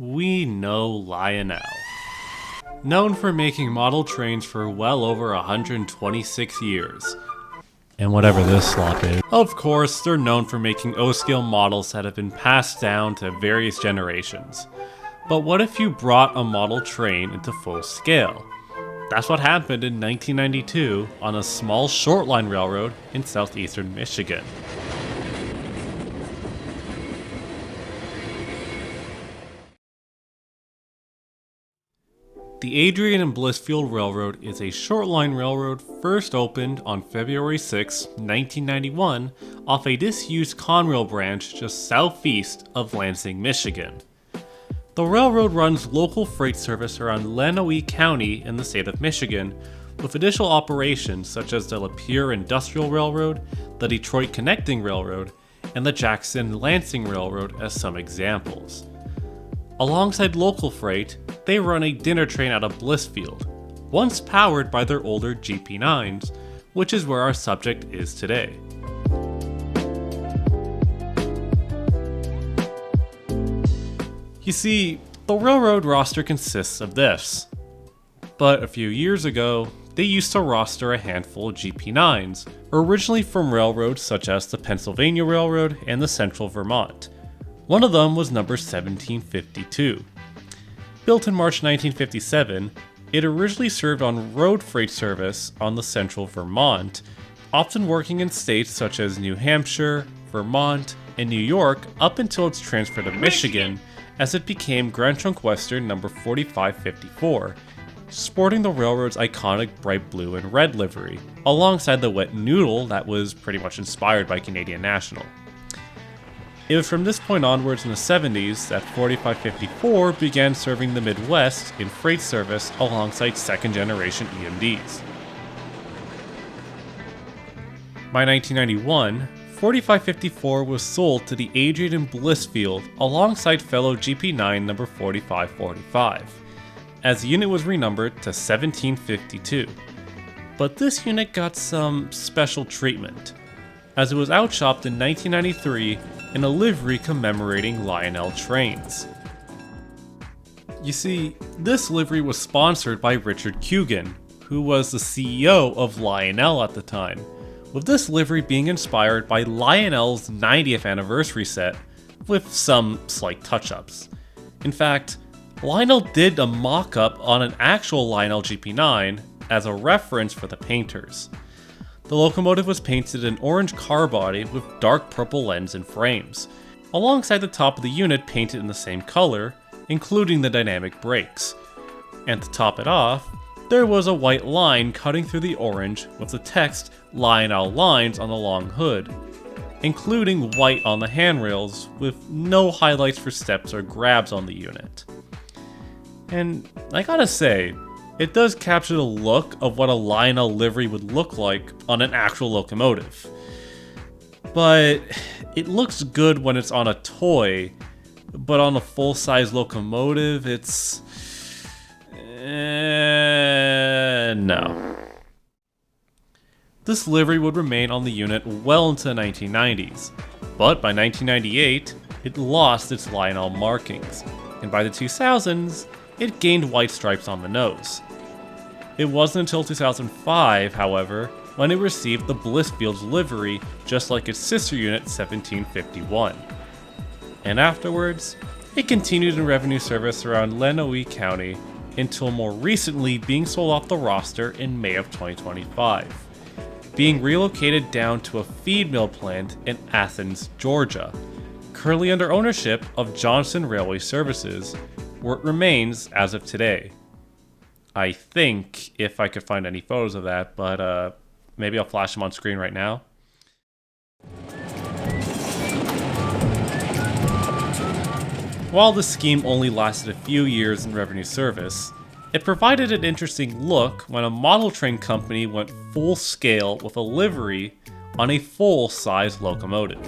We know Lionel. Known for making model trains for well over 126 years. And whatever this slop is. Of course, they're known for making O-scale models that have been passed down to various generations. But what if you brought a model train into full scale? That's what happened in 1992 on a small short-line railroad in southeastern Michigan. The Adrian and Blissfield Railroad is a short-line railroad first opened on February 6, 1991 off a disused Conrail branch just southeast of Lansing, Michigan. The railroad runs local freight service around Lenawee County in the state of Michigan, with additional operations such as the Lapeer Industrial Railroad, the Detroit Connecting Railroad, and the Jackson-Lansing Railroad as some examples. Alongside local freight, they run a dinner train out of Blissfield, once powered by their older GP9s, which is where our subject is today. You see, the railroad roster consists of this. But a few years ago, they used to roster a handful of GP9s, originally from railroads such as the Pennsylvania Railroad and the Central Vermont. One of them was number 1752. Built in March 1957, it originally served on road freight service on the Central Vermont, often working in states such as New Hampshire, Vermont, and New York up until its transfer to Michigan as it became Grand Trunk Western number 4554, sporting the railroad's iconic bright blue and red livery, alongside the wet noodle that was pretty much inspired by Canadian National. It was from this point onwards in the 70s that 4554 began serving the Midwest in freight service alongside second-generation EMDs. By 1991, 4554 was sold to the Adrian and Blissfield alongside fellow GP9 number 4545, as the unit was renumbered to 1752. But this unit got some special treatment, as it was outshopped in 1993 in a livery commemorating Lionel Trains. You see, this livery was sponsored by Richard Cugin, who was the CEO of Lionel at the time, with this livery being inspired by Lionel's 90th anniversary set, with some slight touch-ups. In fact, Lionel did a mock-up on an actual Lionel GP9 as a reference for the painters. The locomotive was painted an orange car body with dark purple lens and frames, alongside the top of the unit painted in the same color, including the dynamic brakes. And to top it off, there was a white line cutting through the orange with the text Lionel Lines on the long hood, including white on the handrails with no highlights for steps or grabs on the unit. And I gotta say, it does capture the look of what a Lionel livery would look like on an actual locomotive. But it looks good when it's on a toy, but on a full-size locomotive, it's... no. This livery would remain on the unit well into the 1990s, but by 1998, it lost its Lionel markings, and by the 2000s, it gained white stripes on the nose. It wasn't until 2005, however, when it received the Blissfield's livery just like its sister unit 1751. And afterwards, it continued in revenue service around Lenawee County until more recently being sold off the roster in May of 2025, being relocated down to a feed mill plant in Athens, Georgia, currently under ownership of Johnson Railway Services, where it remains as of today. I think, if I could find any photos of that, but maybe I'll flash them on screen right now. While the scheme only lasted a few years in revenue service, it provided an interesting look when a model train company went full scale with a livery on a full-size locomotive.